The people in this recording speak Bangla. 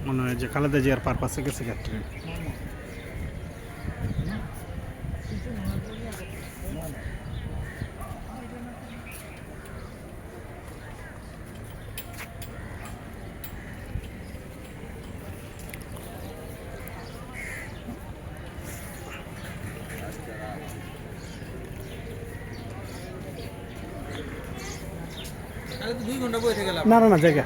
মনে হয় যে খালেদা জিয়ার পারপাসে গেছে ট্রেন। তাহলে তো 2 ঘন্টা বসে গেলাম। না না না জায়গা